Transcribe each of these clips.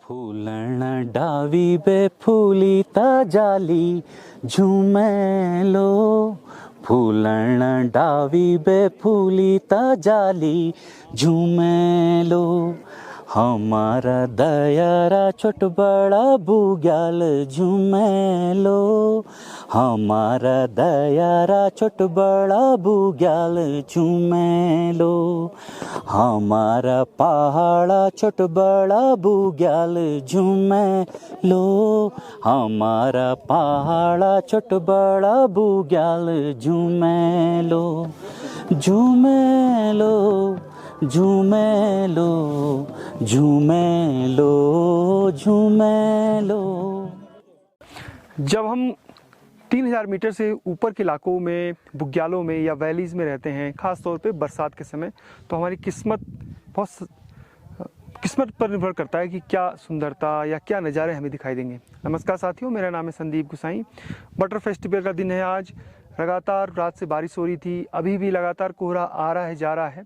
फूलण डावी बे फूली ता जाली झूमेलो। फूलण डावी बे फूली ता जाली झूमेलो। हमारा दयारा छोट बड़ा बुग्याल झूमेलो। हमारा दयारा छोट बड़ा बुग्याल झूमेलो। हमारा पहाड़ा छोट बड़ा बुग्याल झूमेलो। हमारा पहाड़ा छोट बड़ा बुग्याल झूमेलो। झूमेलो झूमेलो झूमेलो झूमेलो। जब हम 3000 मीटर से ऊपर के इलाकों में, बुग्यालों में या वैलीज़ में रहते हैं, ख़ास तौर पे बरसात के समय, तो हमारी किस्मत पर निर्भर करता है कि क्या सुंदरता या क्या नज़ारे हमें दिखाई देंगे। नमस्कार साथियों, मेरा नाम है संदीप गुसाई। बटर फेस्टिवल का दिन है आज। लगातार रात से बारिश हो रही थी, अभी भी लगातार कोहरा आ रहा है, जा रहा है।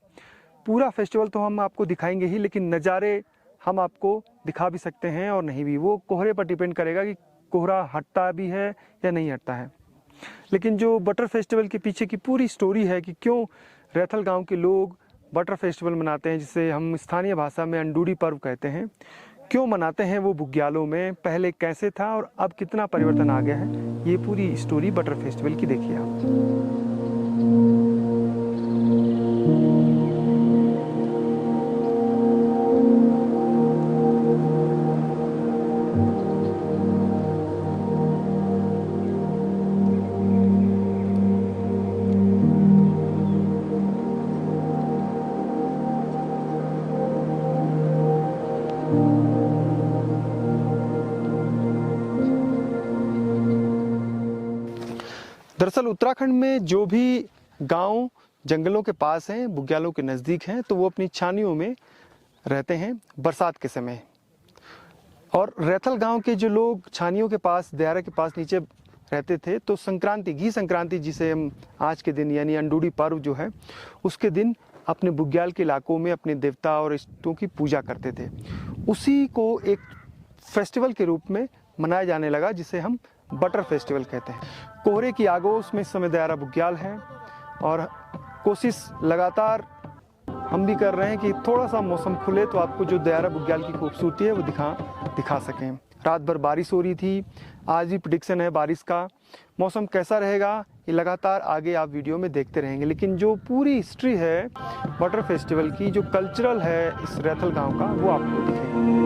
पूरा फेस्टिवल तो हम आपको दिखाएंगे ही, लेकिन नज़ारे हम आपको दिखा भी सकते हैं और नहीं भी। वो कोहरे पर डिपेंड करेगा कि कोहरा हटता भी है या नहीं हटता है। लेकिन जो बटर फेस्टिवल के पीछे की पूरी स्टोरी है कि क्यों रैथल गांव के लोग बटर फेस्टिवल मनाते हैं, जिसे हम स्थानीय भाषा में अंडूडी पर्व कहते हैं, क्यों मनाते हैं वो बुग्यालों में, पहले कैसे था और अब कितना परिवर्तन आ गया है, ये पूरी स्टोरी बटर फेस्टिवल की देखिए आप। दरअसल उत्तराखंड में जो भी गांव जंगलों के पास हैं, बुग्यालों के नज़दीक हैं, तो वो अपनी छानियों में रहते हैं बरसात के समय। और रैथल गांव के जो लोग छानियों के पास, दयारा के पास नीचे रहते थे, तो संक्रांति, घी संक्रांति जिसे हम आज के दिन यानी अंडूडी पर्व जो है, उसके दिन अपने बुग्याल के इलाकों में अपने देवता और इष्टों की पूजा करते थे। उसी को एक फेस्टिवल के रूप में मनाया जाने लगा, जिसे हम बटर फेस्टिवल कहते हैं। कोहरे की आगोश में इस समय दयारा बुग्याल है और कोशिश लगातार हम भी कर रहे हैं कि थोड़ा सा मौसम खुले तो आपको जो दयारा बुग्याल की खूबसूरती है वो दिखा सकें। रात भर बारिश हो रही थी, आज भी प्रेडिक्शन है बारिश का। मौसम कैसा रहेगा ये लगातार आगे आप वीडियो में देखते रहेंगे। लेकिन जो पूरी हिस्ट्री है बटर फेस्टिवल की, जो कल्चरल है इस रैथल गाँव का, वो आपको दिखेगा।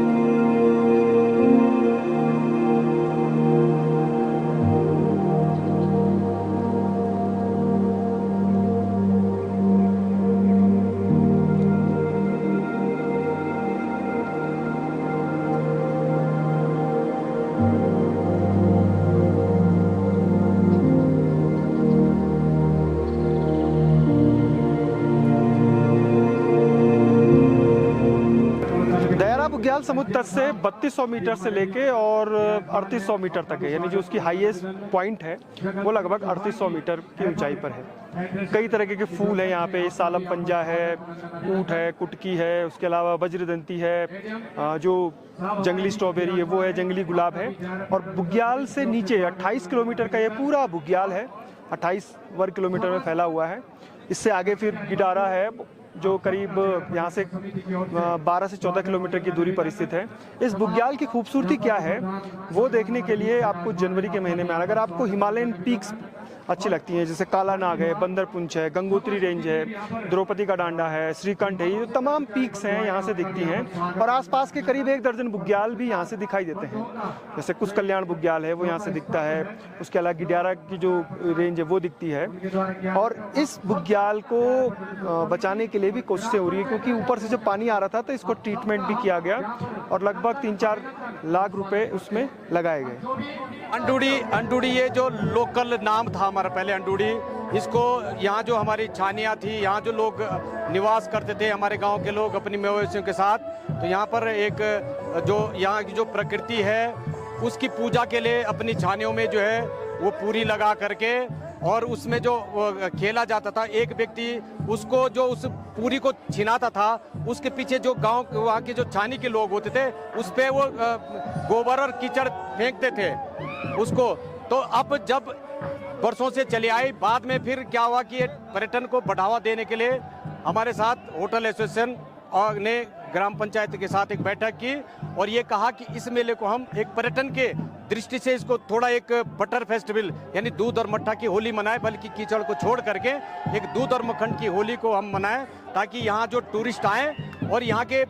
बुग्याल समुद्र तट से 3200 मीटर से लेके और 3800 मीटर तक है, यानी जो उसकी हाईएस्ट पॉइंट है वो लगभग 3800 मीटर की ऊंचाई पर है। कई तरह के फूल हैं यहाँ पे, सालम पंजा है, ऊँट है, कुटकी है, उसके अलावा वज्रदंती है, जो जंगली स्ट्रॉबेरी है वो है, जंगली गुलाब है। और बुग्याल से नीचे 28 किलोमीटर का ये पूरा बुग्याल है, 28 वर्ग किलोमीटर में फैला हुआ है। इससे आगे फिर गिडारा है, जो करीब यहाँ से 12 से 14 किलोमीटर की दूरी पर स्थित है। इस बुग्याल की खूबसूरती क्या है वो देखने के लिए आपको जनवरी के महीने में आना। अगर आपको हिमालयन पीक्स अच्छी लगती हैं, जैसे काला नाग है, बंदरपुंछ है, गंगोत्री रेंज है, द्रौपदी का डांडा है, श्रीकंठ है, ये तमाम पीक्स हैं यहाँ से दिखती हैं। और आसपास के करीब 1 दर्जन बुग्याल भी यहाँ से दिखाई देते हैं। जैसे कुछ कल्याण बुग्याल है वो यहाँ से दिखता है, उसके अलावा गिडारा की जो रेंज है वो दिखती है। और इस बुग्याल को बचाने के लिए भी कोशिशें हो रही है, क्योंकि ऊपर से जब पानी आ रहा था तो इसको ट्रीटमेंट भी किया गया और लगभग 3-4 लाख रुपए उसमें लगाए गए। अंडूडी ये जो लोकल नाम था हमारा पहले, अंडूडी, इसको यहाँ जो हमारी छानियाँ थी, यहाँ जो लोग निवास करते थे, हमारे गांव के लोग अपनी मवेशियों के साथ, तो यहाँ पर एक जो यहाँ की जो प्रकृति है उसकी पूजा के लिए अपनी छानियों में जो है वो पूरी लगा करके और उसमें जो खेला जाता था, एक व्यक्ति उसको जो उस पूरी को छिनाता था, उसके पीछे जो गांव वहाँ के जो छानी के लोग होते थे उस पे वो गोबर और कीचड़ फेंकते थे उसको। तो अब जब वर्षों से चले आई, बाद में फिर क्या हुआ कि ये पर्यटन को बढ़ावा देने के लिए हमारे साथ होटल एसोसिएशन और ने ग्राम पंचायत के साथ एक बैठक की और ये कहा कि इस मेले को हम एक पर्यटन के दृष्टि से इसको थोड़ा एक बटर फेस्टिवल यानी दूध और मट्ठा की होली मनाएं, बल्कि कीचड़ को छोड़ करके एक दूध और मक्खन की होली को हम मनाएं, ताकि यहाँ जो टूरिस्ट आए और यहाँ के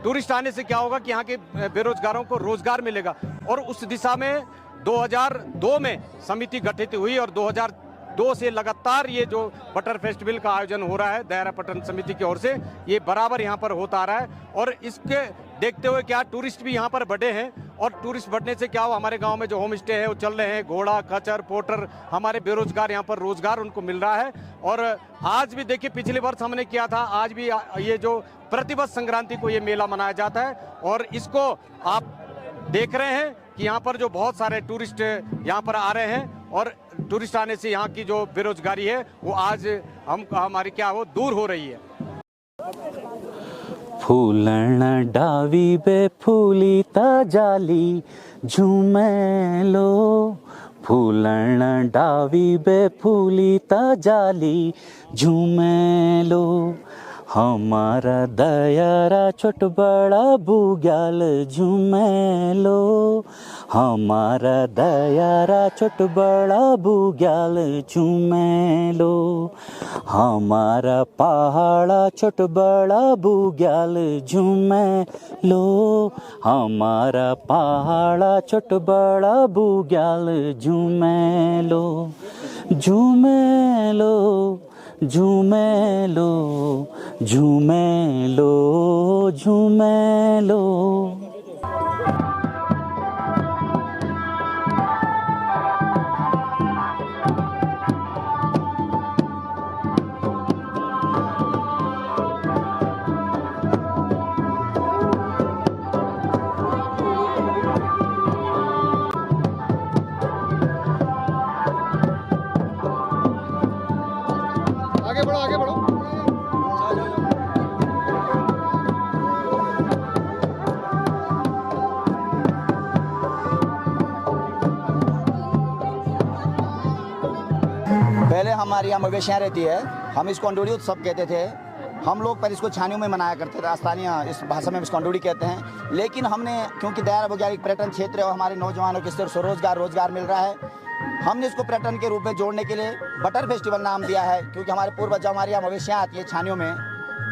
टूरिस्ट आने से क्या होगा कि यहाँ के बेरोजगारों को रोजगार मिलेगा। और उस दिशा में 2002 में समिति गठित हुई और 2002 से लगातार ये जो बटर फेस्टिवल का आयोजन हो रहा है दयारा पर्यटन समिति की ओर से, ये बराबर यहाँ पर होता आ रहा है। और इसके देखते हुए क्या टूरिस्ट भी यहाँ पर बढ़े हैं और टूरिस्ट बढ़ने से क्या हो, हमारे गांव में जो होम स्टे है वो चल रहे हैं, घोड़ा खच्चर पोटर, हमारे बेरोजगार यहाँ पर रोजगार उनको मिल रहा है। और आज भी देखिए पिछले वर्ष हमने किया था, आज भी ये जो प्रतिवर्ष संक्रांति को ये मेला मनाया जाता है और इसको आप देख रहे हैं कि यहाँ पर जो बहुत सारे टूरिस्ट यहाँ पर आ रहे हैं और टूरिस्ट आने से यहाँ की जो बेरोजगारी है वो आज हमारी क्या हो दूर हो रही है। फूलण डावी बे फूली ता जाली झूमे लो, फूलण डावी बे फूली ता जाली झूमे लो, हमारा दयारा छोट बड़ा बुग्याल झूमे लो, हमारा दयारा छोट बड़ा बुग्याल झूमे लो, हमारा पहाड़ा छोट बड़ा बुग्याल झूमे लो, हमारा पहाड़ा छोट बड़ा बुग्याल झूमे लो, झूमे लो, झूमे लो, झूमे लो, झूमे लो। आगे बढ़ो आगे बढ़ो। पहले हमारे यहाँ मवेशियाँ रहती है, हम इसको अंडोड़ी उत्सव कहते थे। हम लोग पर इसको छानियों में मनाया करते थे, स्थानीय इस भाषा में इसको अंडोड़ी कहते हैं। लेकिन हमने क्योंकि दयारा बुग्याल एक पर्यटन क्षेत्र है और हमारे नौजवानों को सिर्फ रोजगार मिल रहा है, हमने इसको पर्यटन के रूप में जोड़ने के लिए बटर फेस्टिवल नाम दिया है। क्योंकि हमारे पूर्वज हमारे यहाँ मवेशियाँ आती है छानियों में,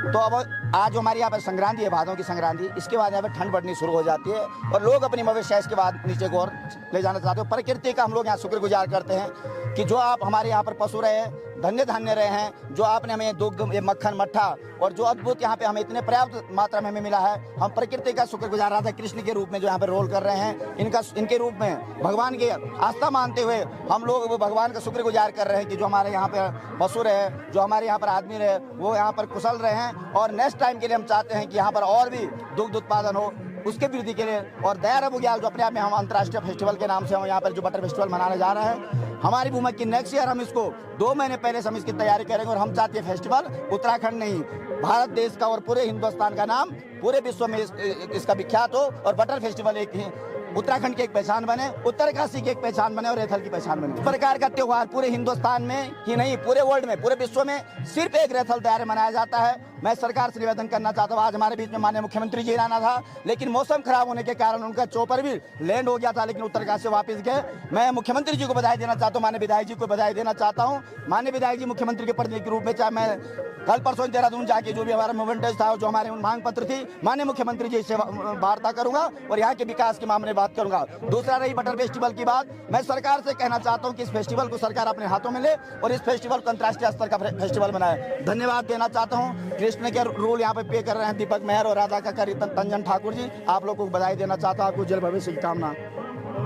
तो अब आज हमारे यहाँ पर संक्रांति है, भादों की संक्रांति, इसके बाद यहाँ पर ठंड बढ़नी शुरू हो जाती है और लोग अपनी मवेशियाँ इसके बाद नीचे को और ले जाना चाहते हैं। प्रकृति का हम लोग यहाँ शुक्रगुजार करते हैं कि जो आप हमारे यहाँ पर पशु रहे, धन्य रहे हैं, जो आपने हमें दुग्ध, ये मक्खन, मट्ठा और जो अद्भुत यहाँ पे हमें इतने पर्याप्त मात्रा में हमें मिला है। हम प्रकृति का शुक्रगुजार राधा कृष्ण के रूप में जो यहाँ पर रोल कर रहे हैं, इनके रूप में भगवान की आस्था मानते हुए हम लोग वो भगवान का शुक्रगुजार कर रहे हैं कि जो हमारे यहाँ पर पशु रहे, जो हमारे यहाँ पर आदमी रहे, वो यहाँ पर कुशल रहे हैं। और नेक्स्ट टाइम के लिए हम चाहते हैं कि यहाँ पर और भी दुग्ध उत्पादन हो, उसके वृद्धि के लिए। और दयारा बुग्याल जो अपने आप में हम अंतर्राष्ट्रीय फेस्टिवल के नाम से हम यहाँ पर जो बटर फेस्टिवल मनाने जा रहे हैं, हमारी भूमिका की नेक्स्ट ईयर हम इसको 2 महीने पहले से हम इसकी तैयारी करेंगे। और हम चाहते हैं फेस्टिवल उत्तराखंड नहीं, भारत देश का और पूरे हिंदुस्तान का नाम पूरे विश्व में इसका विख्यात हो और बटर फेस्टिवल एक उत्तराखंड की एक पहचान बने, उत्तरकाशी की एक पहचान बने और रैथल की पहचान बने। इस प्रकार का त्योहार पूरे हिंदुस्तान में ही नहीं, पूरे वर्ल्ड में, पूरे विश्व में सिर्फ एक रैथल दयारा मनाया जाता है। मैं सरकार से निवेदन करना चाहता हूँ, आज हमारे बीच में माननीय मुख्यमंत्री जी आना था, लेकिन मौसम खराब होने के कारण उनका चौपर भी लैंड हो गया था, लेकिन उत्तरकाशी से वापस गए। मैं मुख्यमंत्री जी को बधाई देना चाहता हूँ, माननीय विधायक जी को बधाई देना चाहता हूँ। माननीय विधायक जी मुख्यमंत्री के प्रतिनिधि के रूप में, चाहे मैं कल परसों देहरादून जाके जो भी हमारा मूवमेंट था, जो हमारे मांग पत्र थी, माननीय मुख्यमंत्री जी से वार्ता करूंगा और यहाँ के विकास के मामले में बात करूंगा। दूसरा रही बटर फेस्टिवल की बात, मैं सरकार से कहना चाहता हूँ कि इस फेस्टिवल को सरकार अपने हाथों में ले और इस फेस्टिवल को अंतर्राष्ट्रीय स्तर का फेस्टिवल बनाए। धन्यवाद देना चाहता हूँ। कृष्ण के रोल यहाँ पे पे कर रहे हैं दीपक मेहर और राधा का तंजन ठाकुर जी, आप लोगों को बधाई देना चाहता हूँ। आपको जल भविष्य की कामना।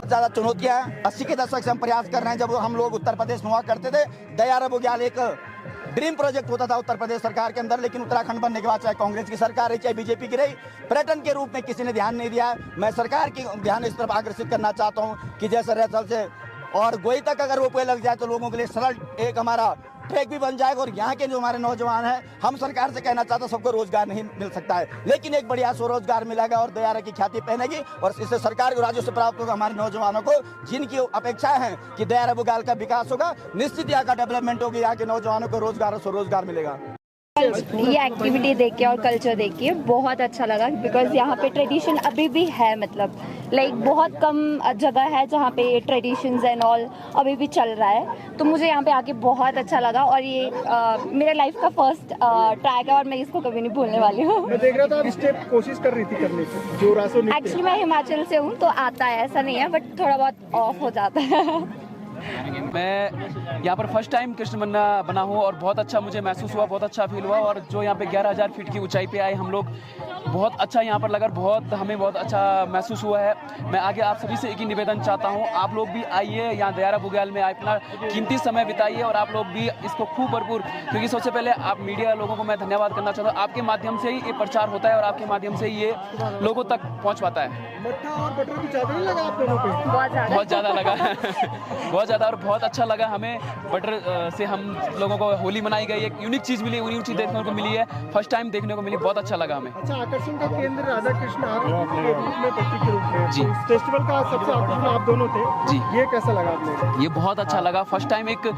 ज्यादा चुनौतियां 80 के दशक से हम प्रयास कर रहे हैं। जब हम लोग उत्तर प्रदेश में हुआ करते थे, दयारा बुग्याल एक ड्रीम प्रोजेक्ट होता था उत्तर प्रदेश सरकार के अंदर, लेकिन उत्तराखंड बनने के बाद चाहे कांग्रेस की सरकार रही चाहे बीजेपी की रही, पर्यटन के रूप में किसी ने ध्यान नहीं दिया। मैं सरकार की ध्यान इस तरफ आकर्षित करना चाहता हूँ कि जैसे रैथल से और गोई तक अगर रोपवे लग जाए तो लोगों के लिए सरल एक हमारा ट्रैक भी बन जाएगा। और यहाँ के जो हमारे नौजवान हैं, हम सरकार से कहना चाहते हैं सबको रोजगार नहीं मिल सकता है, लेकिन एक बढ़िया स्वरोजगार मिलेगा और दयारा की ख्याति पहनेगी और इससे सरकार को राज्यों से प्राप्त होगा। हमारे नौजवानों को जिनकी अपेक्षाएं हैं कि दयारा बुग्याल का विकास होगा, निश्चित यहाँ का डेवलपमेंट होगी, यहाँ के नौजवानों को रोजगार और स्वरोजगार मिलेगा। ये एक्टिविटी देख के और कल्चर देख के बहुत अच्छा लगा, बिकॉज यहाँ पे ट्रेडिशन अभी भी है, मतलब लाइक बहुत कम जगह है जहाँ पे ट्रेडिशंस एंड ऑल अभी भी चल रहा है। तो मुझे यहाँ पे आके बहुत अच्छा लगा और ये मेरे लाइफ का फर्स्ट ट्रैक है और मैं इसको कभी नहीं भूलने वाली हूँ। मैं देख रहा था आप स्टेप कोशिश कर रही थी करने की, जो रासो नृत्य। एक्चुअली मैं हिमाचल से हूँ तो आता है, ऐसा नहीं है, बट थोड़ा बहुत ऑफ हो जाता है। मैं यहाँ पर फर्स्ट टाइम कृष्ण बना हूँ और बहुत अच्छा मुझे महसूस हुआ, बहुत अच्छा फील हुआ। और जो यहाँ पे 11,000 फीट की ऊंचाई पे आए हम लोग, बहुत अच्छा यहाँ पर लगा, हमें बहुत अच्छा महसूस हुआ है। मैं आगे आप सभी से एक ही निवेदन चाहता हूँ, आप लोग भी आइए यहाँ दयारा बुग्याल में, अपना कीमती समय बिताइए और आप लोग भी इसको खूब भरपूर, क्योंकि सबसे पहले आप मीडिया लोगों को मैं धन्यवाद करना चाहता हूँ, आपके माध्यम से ही ये प्रचार होता है और आपके माध्यम से ही ये लोगों तक पहुँच पाता है। मट्ठा और बटर भी ज़्यादा नहीं लगा आप लोगों पे? बहुत ज़्यादा लगा बहुत ज़्यादा, और बहुत अच्छा लगा हमें। बटर से हम लोगों को होली मनाई गई, एक यूनिक चीज़ मिली, यूनिक चीज़ देखने को मिली है, फर्स्ट टाइम देखने को मिली, बहुत अच्छा लगा हमें। अच्छा, आकर्षण का केंद्र राधा कृष्ण आप के रूप में, पति के रूप में, जी। तो इस फेस्टिवल का सबसे आकर्षण आप दोनों थे जी। ये कैसा लगा आपने? ये बहुत अच्छा लगा, फर्स्ट टाइम एक,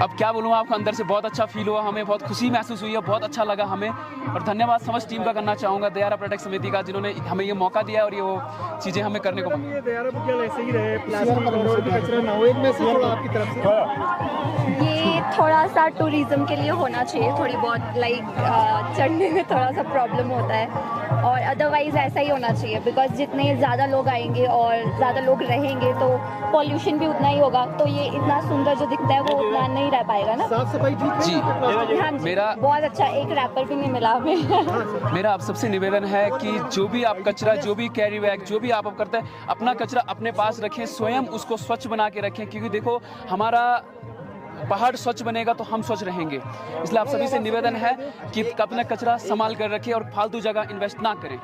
अब क्या बोलूँ आपको, अंदर से बहुत अच्छा फील हुआ, हमें बहुत खुशी महसूस हुई है, बहुत अच्छा लगा हमें। और धन्यवाद समस्त टीम का करना चाहूँगा, दयारा पर्यटक समिति का, जिन्होंने हमें ये मौका दिया और ये वो चीज़ें हमें करने को। ये दयारा बुग्याल ऐसे ही रहे, प्लास्टिक और भी कचरा ना हो, एक मैसेज थोड़ा आपकी तरफ से। ये थोड़ा सा टूरिज्म के लिए होना चाहिए, थोड़ी बहुत लाइक चढ़ने में थोड़ा सा प्रॉब्लम होता है, और अदरवाइज ऐसा ही होना चाहिए, बिकॉज जितने ज़्यादा लोग आएंगे और ज़्यादा लोग रहेंगे तो पॉल्यूशन भी उतना ही होगा, तो ये इतना सुंदर जो दिखता है वो उतना नहीं रह पाएगा ना। साफ सफाई ठीक है? जी। हाँ जी, मेरा बहुत अच्छा, एक रैपर भी नहीं मिला हमें। मेरा आप सबसे निवेदन है कि जो भी आप कचरा, जो भी कैरी बैग, जो भी आप करते हैं, अपना कचरा अपने पास रखें, स्वयं उसको स्वच्छ बना के रखें, क्योंकि देखो हमारा पहाड़ स्वच्छ बनेगा तो हम स्वच्छ रहेंगे। इसलिए आप सभी से निवेदन है कि अपना कचरा संभाल कर रखें और फालतू जगह इन्वेस्ट ना करें।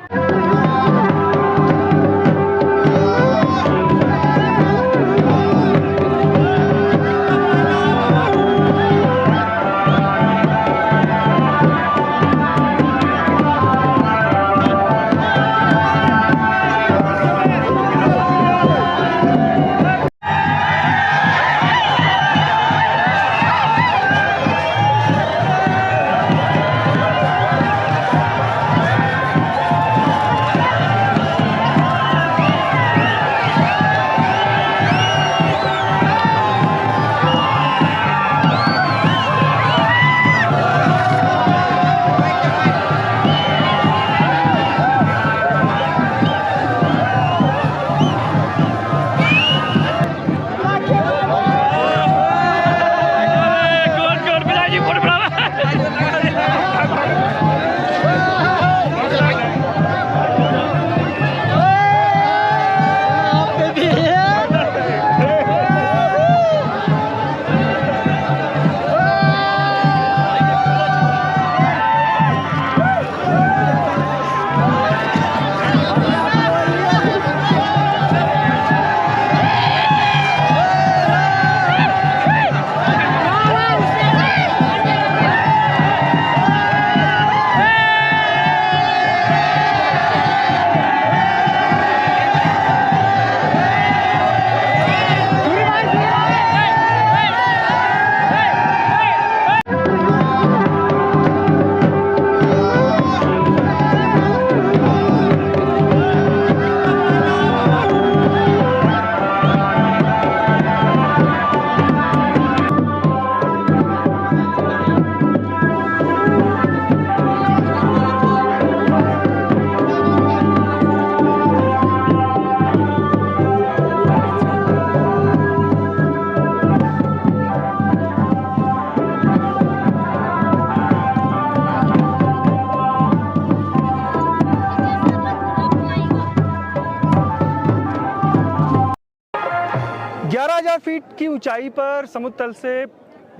फीट की ऊंचाई पर समुद्र तल से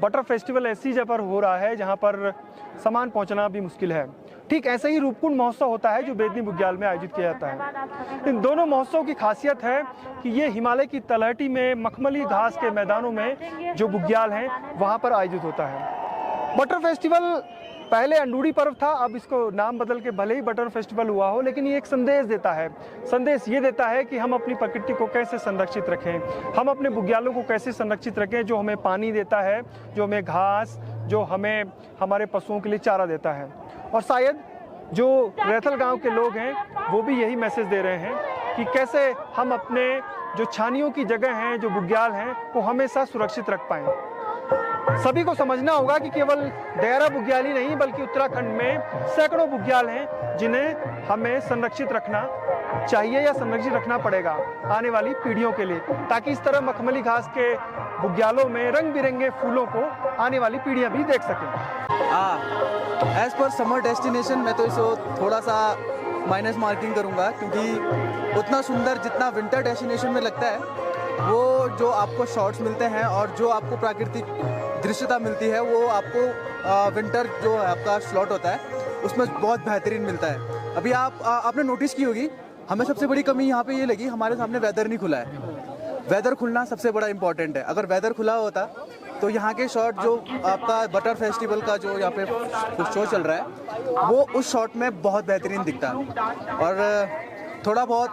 बटर फेस्टिवल ऐसी जगह पर हो रहा है जहां पर सामान पहुंचना भी मुश्किल है। ठीक ऐसे ही रूपकुंड महोत्सव होता है जो बेदनी बुग्याल में आयोजित किया जाता है। इन दोनों महोत्सव की खासियत है कि ये हिमालय की तलहटी में मखमली घास के मैदानों में जो बुग्याल हैं वहाँ पर आयोजित होता है। बटर फेस्टिवल पहले अंडूड़ी पर्व था, अब इसको नाम बदल के भले ही बटर फेस्टिवल हुआ हो, लेकिन ये एक संदेश देता है। संदेश ये देता है कि हम अपनी प्रकृति को कैसे संरक्षित रखें, हम अपने बुग्यालों को कैसे संरक्षित रखें, जो हमें पानी देता है, जो हमें घास, जो हमें हमारे पशुओं के लिए चारा देता है। और शायद जो रैथल गांव के लोग हैं वो भी यही मैसेज दे रहे हैं कि कैसे हम अपने जो छानियों की जगह हैं, जो बुग्याल हैं, वो हमेशा सुरक्षित रख पाएँ। सभी को समझना होगा कि केवल दयारा बुग्याल ही नहीं बल्कि उत्तराखंड में सैकड़ों बुग्याल हैं जिन्हें हमें संरक्षित रखना चाहिए या संरक्षित रखना पड़ेगा आने वाली पीढ़ियों के लिए, ताकि इस तरह मखमली घास के बुग्यालों में रंग बिरंगे फूलों को आने वाली पीढ़ियां भी देख सकें। एज पर समर डेस्टिनेशन मैं तो इसको थोड़ा सा माइनस मार्किंग करूँगा, क्योंकि उतना सुंदर जितना विंटर डेस्टिनेशन में लगता है वो जो आपको शॉट्स मिलते हैं और जो आपको प्राकृतिक दृश्यता मिलती है वो आपको विंटर जो आपका स्लॉट होता है उसमें बहुत बेहतरीन मिलता है। अभी आपने नोटिस की होगी, हमें सबसे बड़ी कमी यहाँ पे ये लगी, हमारे सामने वेदर नहीं खुला है। वेदर खुलना सबसे बड़ा इंपॉर्टेंट है। अगर वेदर खुला होता तो यहाँ के शॉट जो आपका बटर फेस्टिवल का जो यहाँ पे शो चल रहा है वो उस शॉट में बहुत बेहतरीन दिखता। और थोड़ा बहुत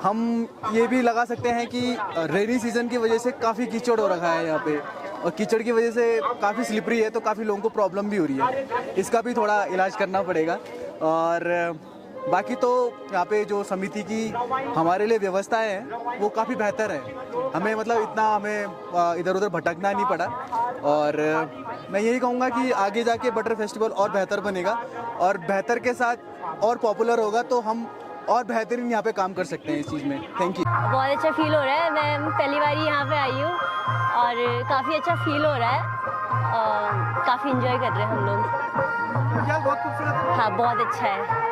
हम ये भी लगा सकते हैं कि रेनी सीजन की वजह से काफ़ी कीचड़ हो रखा है यहाँ पे, और कीचड़ की वजह से काफ़ी स्लिपरी है तो काफ़ी लोगों को प्रॉब्लम भी हो रही है, इसका भी थोड़ा इलाज करना पड़ेगा। और बाकी तो यहाँ पे जो समिति की हमारे लिए व्यवस्थाएं हैं वो काफ़ी बेहतर है, हमें मतलब इतना हमें इधर उधर भटकना नहीं पड़ा। और मैं यही कहूँगा कि आगे जाके बटर फेस्टिवल और बेहतर बनेगा और बेहतर के साथ और पॉपुलर होगा तो हम और बेहतरीन यहाँ पे काम कर सकते हैं इस चीज़ में। Thank you. बहुत अच्छा फील हो रहा है, मैं पहली बार यहाँ पे आई हूँ और काफ़ी अच्छा फील हो रहा है, काफ़ी एंजॉय कर रहे हैं हम लोग। बहुत खूबसूरत है। हाँ बहुत अच्छा है।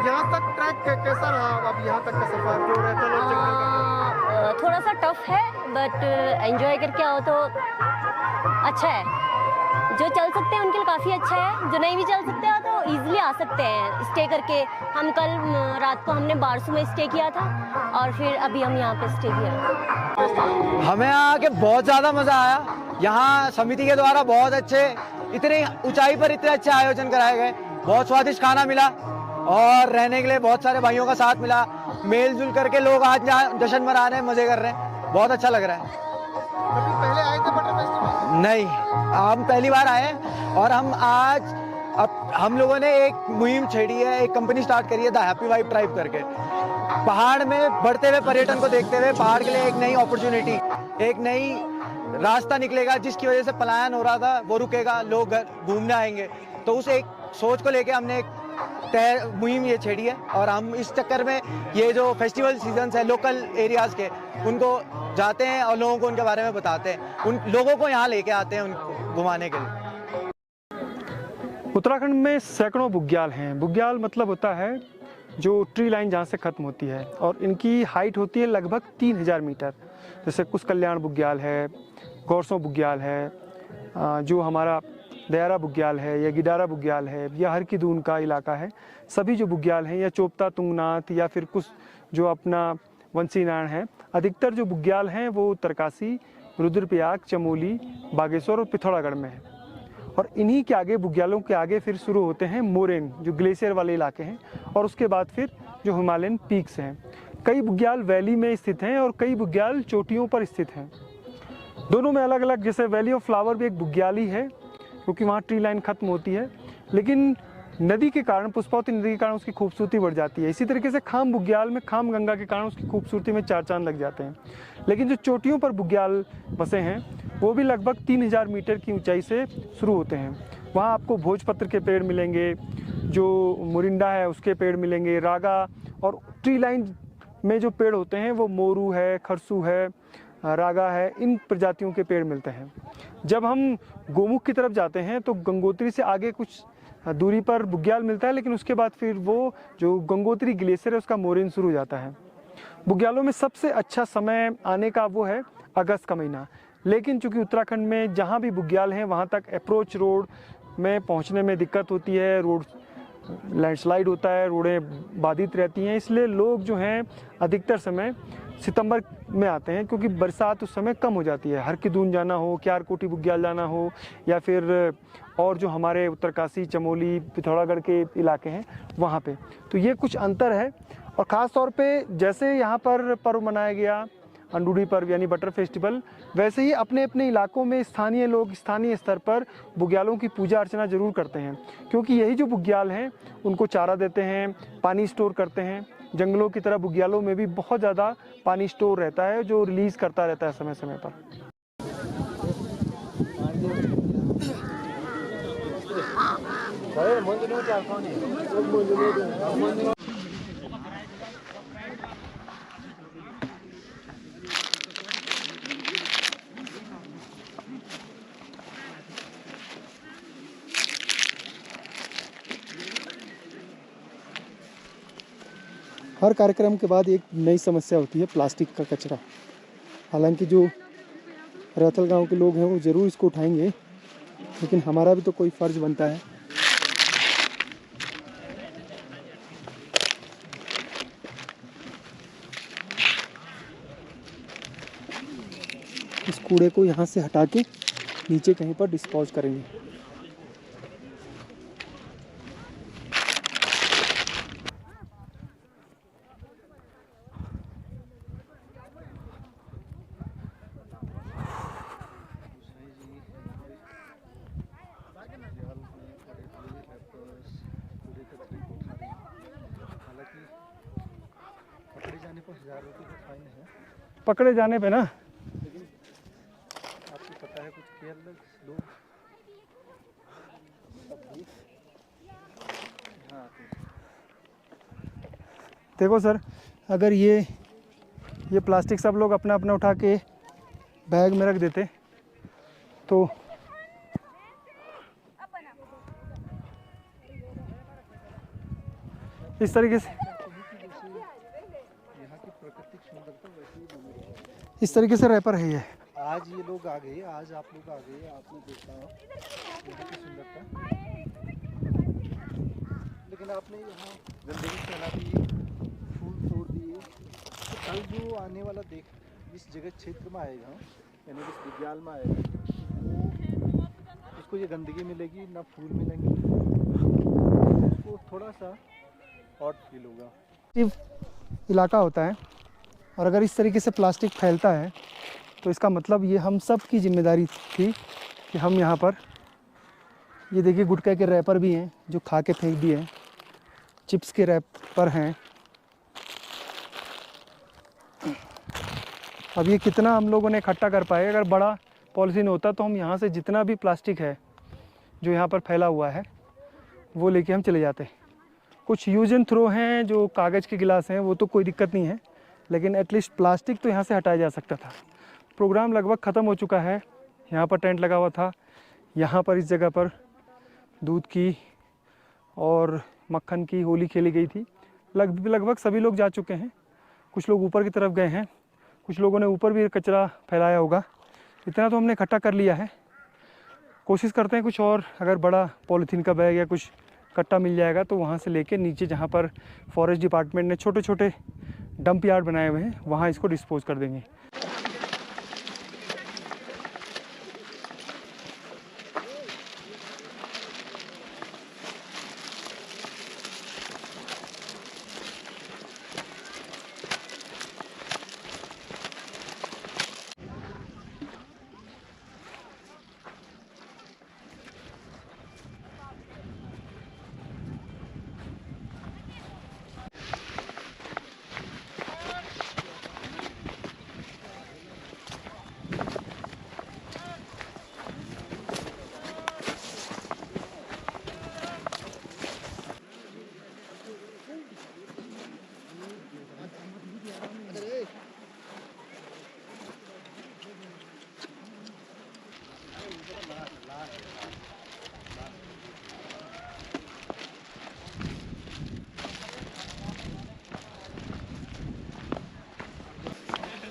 यहाँ तक ट्रैक कैसा रहा? अब यहाँ तक का सफर जो रहता है थोड़ा सा टफ है बट एंजॉय करके आओ तो अच्छा है। जो चल सकते हैं उनके लिए काफ़ी अच्छा है, जो नहीं भी चल सकते हैं तो इजीली आ सकते हैं स्टे करके। हम कल रात को हमने बारसू में स्टे किया था और फिर अभी हम यहाँ पे स्टे किया। हमें यहाँ आके बहुत ज़्यादा मज़ा आया। यहाँ समिति के द्वारा बहुत अच्छे, इतनी ऊंचाई पर इतने अच्छे आयोजन कराए गए, बहुत स्वादिष्ट खाना मिला और रहने के लिए बहुत सारे भाइयों का साथ मिला। मेल जुल करके लोग आज यहाँ जश्न मना रहे हैं, मज़े कर रहे हैं, बहुत अच्छा लग रहा है। पहले आए थे बटर फेस्टिवल? नहीं, हम पहली बार आए और हम आज हम लोगों ने एक मुहिम छेड़ी है, एक कंपनी स्टार्ट करी है द हैप्पी वाइब ट्राइब करके। पहाड़ में बढ़ते हुए पर्यटन को देखते हुए पहाड़ के लिए एक नई अपॉर्चुनिटी, एक नई रास्ता निकलेगा जिसकी वजह से पलायन हो रहा था वो रुकेगा, लोग घूमने आएंगे। तो उस एक सोच को लेके हमने एक मुहिम ये छेड़ी है और हम इस चक्कर में ये जो फेस्टिवल सीजन्स है लोकल एरियाज़ के उनको जाते हैं और लोगों को उनके बारे में बताते हैं, उन लोगों को यहाँ लेके आते हैं उनको घुमाने के लिए। उत्तराखंड में सैकड़ों बुग्याल हैं। बुग्याल मतलब होता है जो ट्री लाइन जहाँ से ख़त्म होती है और इनकी हाइट होती है लगभग 3000 मीटर। जैसे कुछ कल्याण बुग्याल है, गौरसों बुग्याल है, जो हमारा दयारा बुग्याल है या गिडारा बुग्याल है या हर की दून का इलाका है, सभी जो बुग्याल हैं या चोपता तुंगनाथ या फिर कुछ जो अपना वंशी नारायण है, अधिकतर जो बुग्याल हैं वो उत्तरकाशी, रुद्रप्रयाग, चमोली, बागेश्वर और पिथौरागढ़ में है। और इन्हीं के आगे बुग्यालों के आगे फिर शुरू होते हैं मोरेन जो ग्लेशियर वाले इलाके हैं और उसके बाद फिर जो हिमालयन पीक्स हैं। कई बुग्याल वैली में स्थित हैं और कई बुग्याल चोटियों पर स्थित हैं। दोनों में अलग अलग, जैसे वैली ऑफ फ्लावर भी एक बुग्याल ही है क्योंकि वहाँ ट्री लाइन ख़त्म होती है, लेकिन नदी के कारण, पुष्पावती नदी के कारण उसकी खूबसूरती बढ़ जाती है। इसी तरीके से खाम बुग्याल में खाम गंगा के कारण उसकी खूबसूरती में चार चांद लग जाते हैं। लेकिन जो चोटियों पर बुग्याल बसे हैं वो भी लगभग 3000 मीटर की ऊंचाई से शुरू होते हैं। वहाँ आपको भोजपत्र के पेड़ मिलेंगे, जो मोरिंडा है उसके पेड़ मिलेंगे, रागा, और ट्री लाइन में जो पेड़ होते हैं वो मोरू है, खरसू है, रागा है, इन प्रजातियों के पेड़ मिलते हैं। जब हम गोमुख की तरफ जाते हैं तो गंगोत्री से आगे कुछ दूरी पर बुग्याल मिलता है, लेकिन उसके बाद फिर वो जो गंगोत्री ग्लेशियर है उसका मोरेन शुरू हो जाता है। बुग्यालों में सबसे अच्छा समय आने का वो है अगस्त का महीना, लेकिन चूंकि उत्तराखंड में जहाँ भी बुग्याल हैं वहाँ तक अप्रोच रोड में पहुंचने में दिक्कत होती है, रोड लैंडस्लाइड होता है, रोडें बाधित रहती हैं, इसलिए लोग जो हैं अधिकतर समय सितंबर में आते हैं, क्योंकि बरसात उस समय कम हो जाती है। हर की दून जाना हो, क्यारकोटी बुग्याल जाना हो, या फिर और जो हमारे उत्तरकाशी, चमोली, पिथौरागढ़ के इलाके हैं वहाँ पे, तो ये कुछ अंतर है। और ख़ास तौर पे जैसे यहाँ पर पर्व मनाया गया अंडूडी पर्व यानी बटर फेस्टिवल, वैसे ही अपने अपने इलाकों में स्थानीय लोग स्थानीय स्तर पर बुग्यालों की पूजा अर्चना ज़रूर करते हैं, क्योंकि यही जो बुग्याल हैं उनको चारा देते हैं, पानी स्टोर करते हैं। जंगलों की तरह बुग्यालों में भी बहुत ज़्यादा पानी स्टोर रहता है जो रिलीज़ करता रहता है समय समय पर। हर कार्यक्रम के बाद एक नई समस्या होती है, प्लास्टिक का कचरा। हालांकि जो रैथल गांव के लोग हैं वो ज़रूर इसको उठाएंगे, लेकिन हमारा भी तो कोई फ़र्ज़ बनता है। इस कूड़े को यहाँ से हटा के नीचे कहीं पर डिस्पोज करेंगे। पकड़े जाने पे ना आपको पता है कुछ केयरलेस लोग देखो सर, अगर ये प्लास्टिक सब लोग अपना अपना उठा के बैग में रख देते तो इस तरीके से रैपर है ये। आज ये लोग आ गए, आज आप लोग आ गए, आपने देखा यहाँ की सुंदरता, लेकिन आपने यहाँ गंदगी फैला दी, फूल तोड़ दिए, तो कल जो आने वाला इस जगह क्षेत्र में आएगा, यानी इस विद्यालय में आएगा, उसको ये गंदगी मिलेगी ना, फूल मिलेंगे, उसको थोड़ा सा ऑड फील होगा। इलाका होता है और अगर इस तरीके से प्लास्टिक फैलता है तो इसका मतलब ये हम सब की जिम्मेदारी थी कि हम यहाँ पर, ये देखिए गुटखा के रैपर भी हैं जो खा के फेंक दिए हैं, चिप्स के रैपर हैं। अब ये कितना हम लोगों ने इकट्ठा कर पाए। अगर बड़ा पॉलीथीन होता तो हम यहाँ से जितना भी प्लास्टिक है जो यहाँ पर फैला हुआ है वो लेके हम चले जाते। कुछ यूज एंड थ्रो हैं, जो कागज़ के गिलास हैं, वो तो कोई दिक्कत नहीं है, लेकिन एटलीस्ट प्लास्टिक तो यहाँ से हटाया जा सकता था। प्रोग्राम लगभग ख़त्म हो चुका है। यहाँ पर टेंट लगा हुआ था, यहाँ पर इस जगह पर दूध की और मक्खन की होली खेली गई थी। लगभग सभी लोग जा चुके हैं। कुछ लोग ऊपर की तरफ गए हैं, कुछ लोगों ने ऊपर भी कचरा फैलाया होगा। इतना तो हमने इकट्ठा कर लिया है। कोशिश करते हैं कुछ और, अगर बड़ा पॉलीथीन का बैग या कुछ कट्टा मिल जाएगा तो वहाँ से लेके नीचे, जहाँ पर फॉरेस्ट डिपार्टमेंट ने छोटे छोटे डंप यार्ड बनाए हुए हैं, वहाँ इसको डिस्पोज कर देंगे।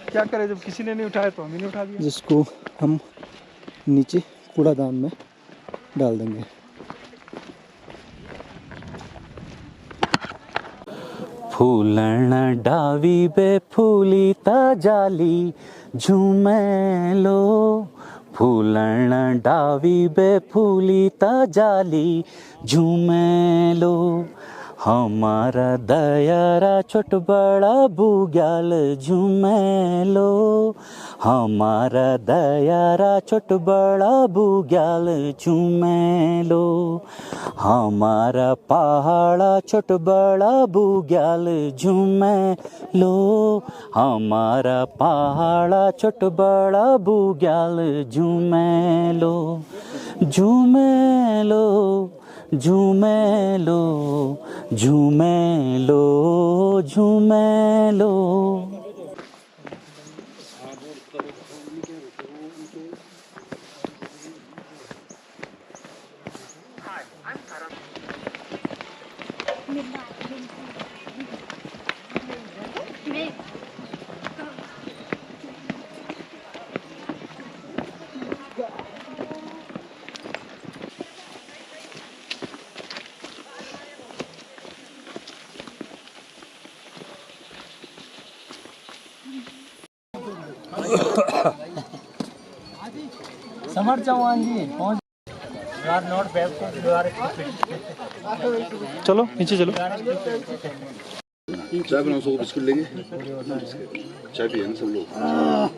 क्या करें, जब किसी ने नहीं उठाया तो हम ही नहीं उठा दिया। जिसको हम नीचे कूड़ादान में डाल देंगे। फूलण डावी बे फूली ता जाली झूमेलो फूलण डावी बे फूली ता जाली झूमेलो हमारा दयारा छोट बड़ा बुग्याल झूमेलो हमारा दयारा छोट बड़ा बुग्याल झूमेलो हमारा पहाड़ा छोट बड़ा बुग्याल झूमेलो हमारा पहाड़ा छोट बड़ा बुग्याल झूमेलो झूमेलो झूमेलो झूमेलो झूमेलो समर चौहान जी पहुंच चलो नीचे चलो। चाय बनाओ, 100 बिस्कुट लेंगे। चाय पिए ना सब लोग,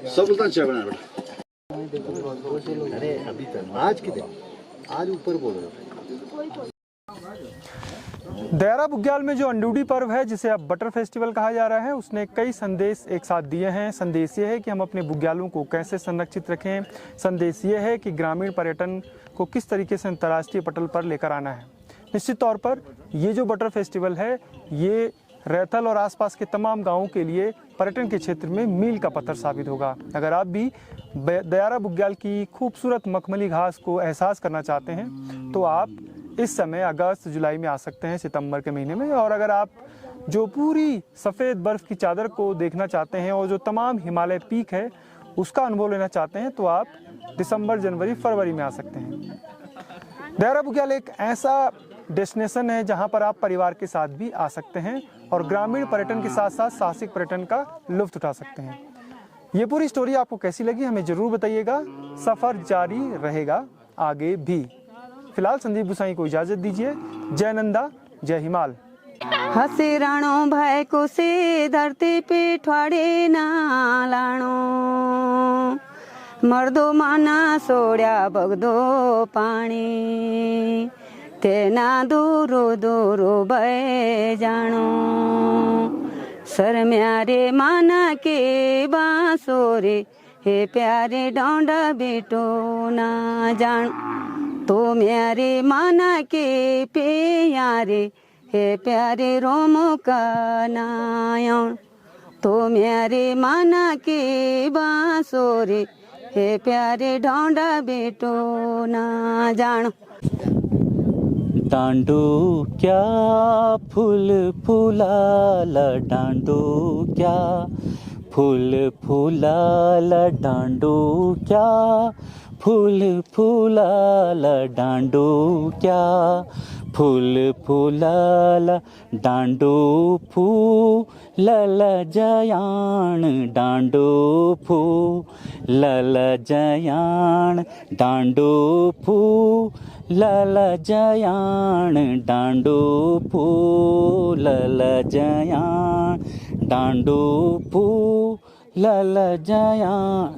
सब बोलता चाय बना बेटा। अरे अभी तक आज के दिन आज ऊपर बोल रहे। दयारा बुग्याल में जो अंडूडी पर्व है जिसे अब बटर फेस्टिवल कहा जा रहा है उसने कई संदेश एक साथ दिए हैं। संदेश ये है कि हम अपने बुग्यालों को कैसे संरक्षित रखें। संदेश ये है कि ग्रामीण पर्यटन को किस तरीके से अंतर्राष्ट्रीय पटल पर लेकर आना है। निश्चित तौर पर ये जो बटर फेस्टिवल है ये रैथल और आसपास के तमाम गाँवों के लिए पर्यटन के क्षेत्र में मील का पत्थर साबित होगा। अगर आप भी दयारा बुग्याल की खूबसूरत मखमली घास को एहसास करना चाहते हैं तो आप इस समय अगस्त जुलाई में आ सकते हैं, सितंबर के महीने में। और अगर आप जो पूरी सफ़ेद बर्फ़ की चादर को देखना चाहते हैं और जो तमाम हिमालय पीक है उसका अनुभव लेना चाहते हैं तो आप दिसंबर, जनवरी, फरवरी में आ सकते हैं। दयारा बुग्याल एक ऐसा डेस्टिनेशन है जहां पर आप परिवार के साथ भी आ सकते हैं और ग्रामीण पर्यटन के साथ साथ साहसिक पर्यटन का लुत्फ उठा सकते हैं। ये पूरी स्टोरी आपको कैसी लगी हमें ज़रूर बताइएगा। सफ़र जारी रहेगा आगे भी। फिलहाल संदीप गुसाई को इजाज़त दीजिए। जय नंदा, जय हिमाल। हसी राणो भाई को से धरती पे ठवाड़े ना लाणो मर्दो माना सोड्या बगदो पाणी तेना दूरो दूरो बहे जाणो शर्म्या रे माना के बांसो रे हे प्यारे डोंडा बेटो ना जान तो म्यारे माना के प्यारे हे प्यारे रोमो का नायण तो म्यारे माना के बांसो रे हे प्यारे ढोंडा बेटो ना जान। डांडू क्या फूल फूलाला डांडू क्या फूल फूलाला डांडू क्या फूल फूलाला डांडू क्या फूल फूलाला डांडू फूलला जयाण डांडू फूलला जयाण डांडू फूलला जयाण डांडू फूलला जयाण डांडू फूलला जयाण।